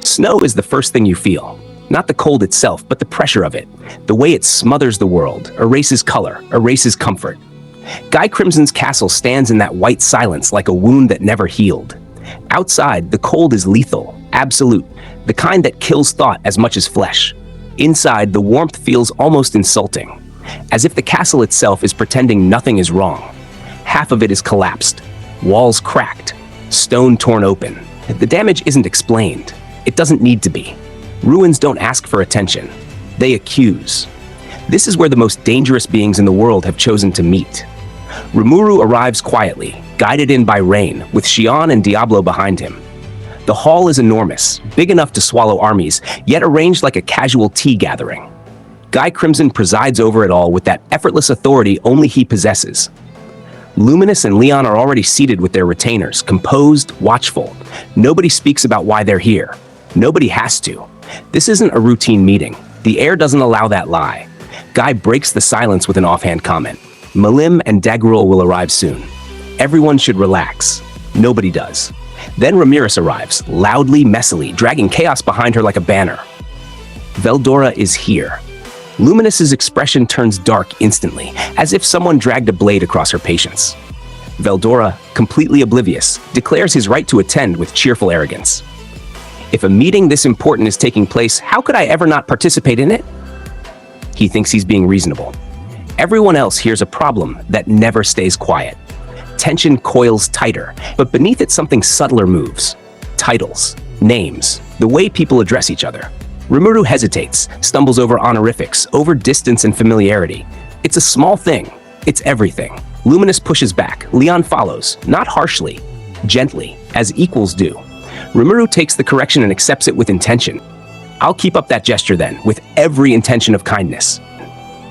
Snow is the first thing you feel. Not the cold itself, but the pressure of it. The way it smothers the world, erases color, erases comfort. Guy Crimson's castle stands in that white silence like a wound that never healed. Outside, the cold is lethal, absolute, the kind that kills thought as much as flesh. Inside, the warmth feels almost insulting, as if the castle itself is pretending nothing is wrong. Half of it is collapsed, walls cracked, stone torn open. The damage isn't explained. It doesn't need to be. Ruins don't ask for attention. They accuse. This is where the most dangerous beings in the world have chosen to meet. Rimuru arrives quietly, guided in by rain, with Xian and Diablo behind him. The hall is enormous, big enough to swallow armies, yet arranged like a casual tea gathering. Guy Crimson presides over it all with that effortless authority only he possesses. Luminus and Leon are already seated with their retainers, composed, watchful. Nobody speaks about why they're here. Nobody has to. This isn't a routine meeting. The air doesn't allow that lie. Guy breaks the silence with an offhand comment. Milim and Daggrull will arrive soon. Everyone should relax. Nobody does. Then Ramiris arrives, loudly, messily, dragging chaos behind her like a banner. Veldora is here. Luminus's expression turns dark instantly, as if someone dragged a blade across her patience. Veldora, completely oblivious, declares his right to attend with cheerful arrogance. If a meeting this important is taking place, how could I ever not participate in it? He thinks he's being reasonable. Everyone else hears a problem that never stays quiet. Tension coils tighter, but beneath it something subtler moves. Titles, names, the way people address each other. Rimuru hesitates, stumbles over honorifics, over distance and familiarity. It's a small thing. It's everything. Luminus pushes back. Leon follows, not harshly, gently, as equals do. Rimuru takes the correction and accepts it with intention. I'll keep up that gesture then, with every intention of kindness.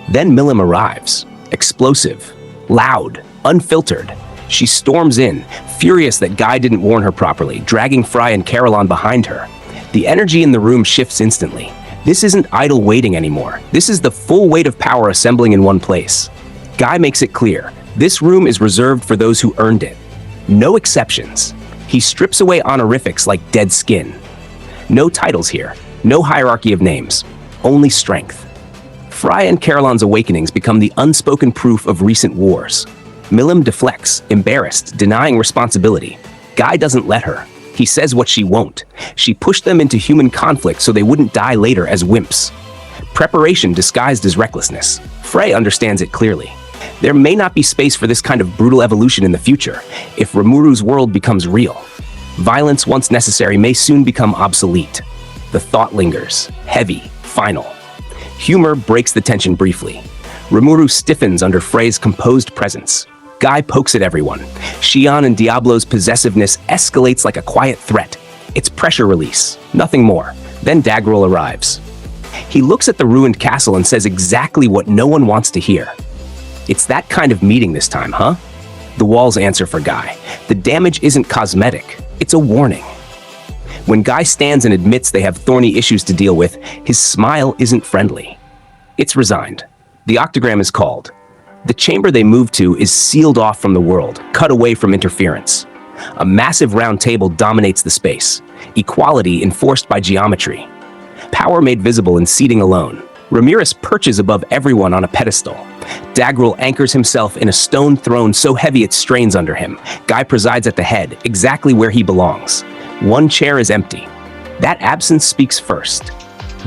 Then Milim arrives, explosive, loud, unfiltered. She storms in, furious that Guy didn't warn her properly, dragging Fry and Caroline behind her. The energy in the room shifts instantly. This isn't idle waiting anymore. This is the full weight of power assembling in one place. Guy makes it clear, this room is reserved for those who earned it. No exceptions. He strips away honorifics like dead skin. No titles here, no hierarchy of names, only strength. Fry and Caroline's awakenings become the unspoken proof of recent wars. Milim deflects, embarrassed, denying responsibility. Guy doesn't let her. He says what she won't. She pushed them into human conflict so they wouldn't die later as wimps. Preparation disguised as recklessness. Frey understands it clearly. There may not be space for this kind of brutal evolution in the future, if Rimuru's world becomes real. Violence once necessary may soon become obsolete. The thought lingers, heavy, final. Humor breaks the tension briefly. Rimuru stiffens under Frey's composed presence. Guy pokes at everyone. Xian and Diablo's possessiveness escalates like a quiet threat. It's pressure release, nothing more. Then Daggrull arrives. He looks at the ruined castle and says exactly what no one wants to hear. It's that kind of meeting this time, huh? The walls answer for Guy. The damage isn't cosmetic, it's a warning. When Guy stands and admits they have thorny issues to deal with, his smile isn't friendly. It's resigned. The Octagram is called. The chamber they move to is sealed off from the world, cut away from interference. A massive round table dominates the space, equality enforced by geometry. Power made visible in seating alone. Ramiris perches above everyone on a pedestal. Daggrull anchors himself in a stone throne so heavy it strains under him. Guy presides at the head, exactly where he belongs. One chair is empty. That absence speaks first.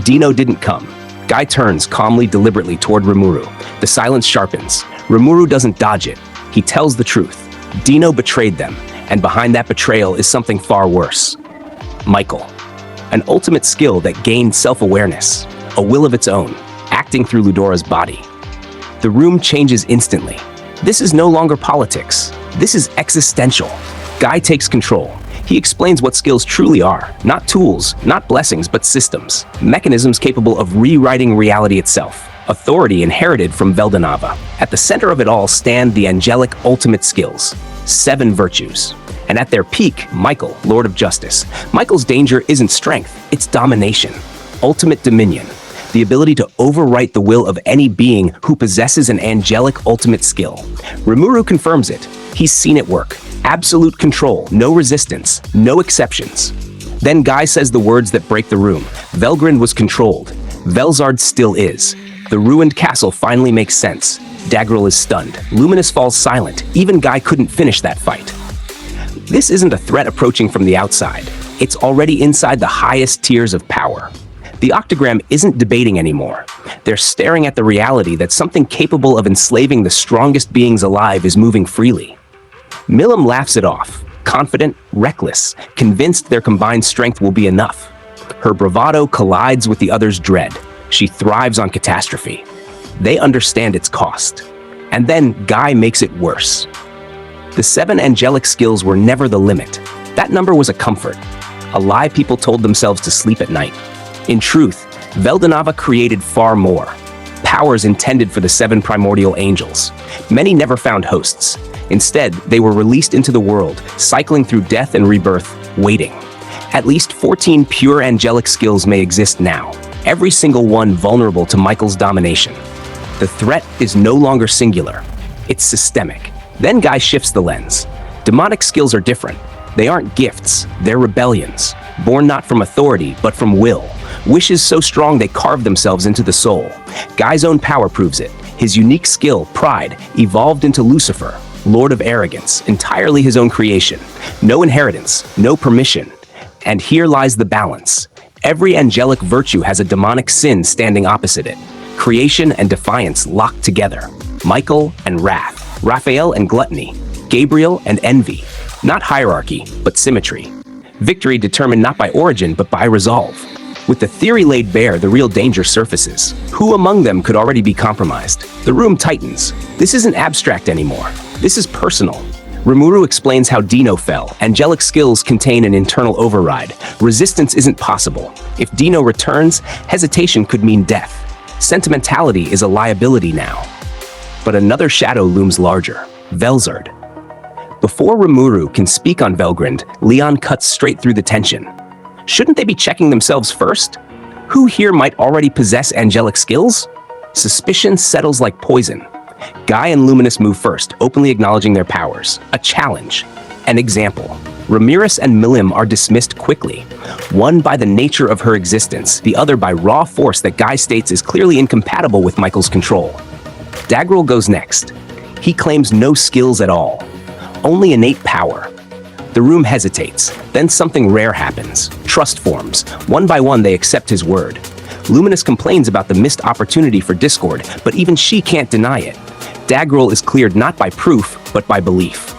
Dino didn't come. Guy turns calmly, deliberately toward Rimuru. The silence sharpens. Rimuru doesn't dodge it. He tells the truth. Dino betrayed them, and behind that betrayal is something far worse. Michael. An ultimate skill that gained self-awareness, a will of its own, acting through Ludora's body. The room changes instantly. This is no longer politics. This is existential. Guy takes control. He explains what skills truly are, not tools, not blessings, but systems, mechanisms capable of rewriting reality itself, authority inherited from Milim Nava. At the center of it all stand the angelic ultimate skills, 7 virtues. And at their peak, Michael, Lord of Justice. Michael's danger isn't strength, it's domination, ultimate dominion, the ability to overwrite the will of any being who possesses an angelic ultimate skill. Rimuru confirms it. He's seen it work. Absolute control, no resistance, no exceptions. Then Guy says the words that break the room. Velgrind was controlled. Velzard still is. The ruined castle finally makes sense. Daggrull is stunned. Luminus falls silent. Even Guy couldn't finish that fight. This isn't a threat approaching from the outside. It's already inside the highest tiers of power. The Octagram isn't debating anymore. They're staring at the reality that something capable of enslaving the strongest beings alive is moving freely. Milim laughs it off, confident, reckless, convinced their combined strength will be enough. Her bravado collides with the other's dread. She thrives on catastrophe. They understand its cost. And then Guy makes it worse. The 7 angelic skills were never the limit. That number was a comfort, a lie people told themselves to sleep at night. In truth, Milim Nava created far more. Powers intended for the 7 primordial angels. Many never found hosts. Instead, they were released into the world, cycling through death and rebirth, waiting. At least 14 pure angelic skills may exist now, every single one vulnerable to Michael's domination. The threat is no longer singular. It's systemic. Then Guy shifts the lens. Demonic skills are different. They aren't gifts, they're rebellions, born not from authority, but from will. Wishes so strong they carve themselves into the soul. Guy's own power proves it. His unique skill, pride, evolved into Lucifer, Lord of Arrogance, entirely his own creation. No inheritance, no permission. And here lies the balance. Every angelic virtue has a demonic sin standing opposite it. Creation and defiance locked together. Michael and wrath, Raphael and gluttony, Gabriel and envy. Not hierarchy, but symmetry. Victory determined not by origin, but by resolve. With the theory laid bare, the real danger surfaces. Who among them could already be compromised? The room tightens. This isn't abstract anymore. This is personal. Rimuru explains how Dino fell. Angelic skills contain an internal override. Resistance isn't possible. If Dino returns, hesitation could mean death. Sentimentality is a liability now. But another shadow looms larger. Velzard. Before Rimuru can speak on Velgrind, Leon cuts straight through the tension. Shouldn't they be checking themselves first? Who here might already possess angelic skills? Suspicion settles like poison. Guy and Luminus move first, openly acknowledging their powers. A challenge. An example. Ramiris and Milim are dismissed quickly. One by the nature of her existence, the other by raw force that Guy states is clearly incompatible with Michael's control. Daggrull goes next. He claims no skills at all. Only innate power. The room hesitates. Then something rare happens. Trust forms. One by one, they accept his word. Luminus complains about the missed opportunity for discord, but even she can't deny it. Daggrull is cleared not by proof, but by belief.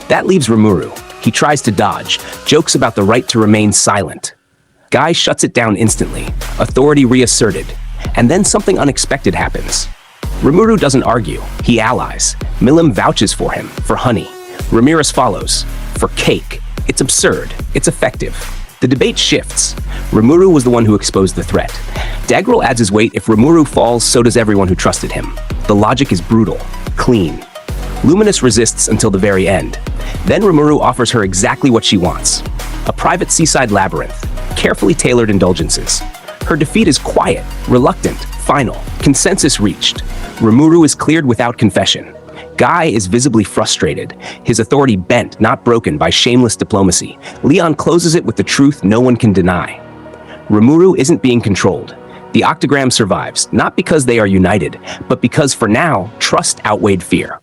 That leaves Rimuru. He tries to dodge, jokes about the right to remain silent. Guy shuts it down instantly, authority reasserted. And then something unexpected happens. Rimuru doesn't argue, he allies. Milim vouches for him, for honey. Ramiris follows, for cake. It's absurd, it's effective. The debate shifts. Rimuru was the one who exposed the threat. Daggrull adds his weight. If Rimuru falls, so does everyone who trusted him. The logic is brutal, clean. Luminus resists until the very end. Then Rimuru offers her exactly what she wants. A private seaside labyrinth, carefully tailored indulgences. Her defeat is quiet, reluctant, final. Consensus reached. Rimuru is cleared without confession. Guy is visibly frustrated, his authority bent, not broken, by shameless diplomacy. Leon closes it with the truth no one can deny. Rimuru isn't being controlled. The Octagram survives, not because they are united, but because for now, trust outweighed fear.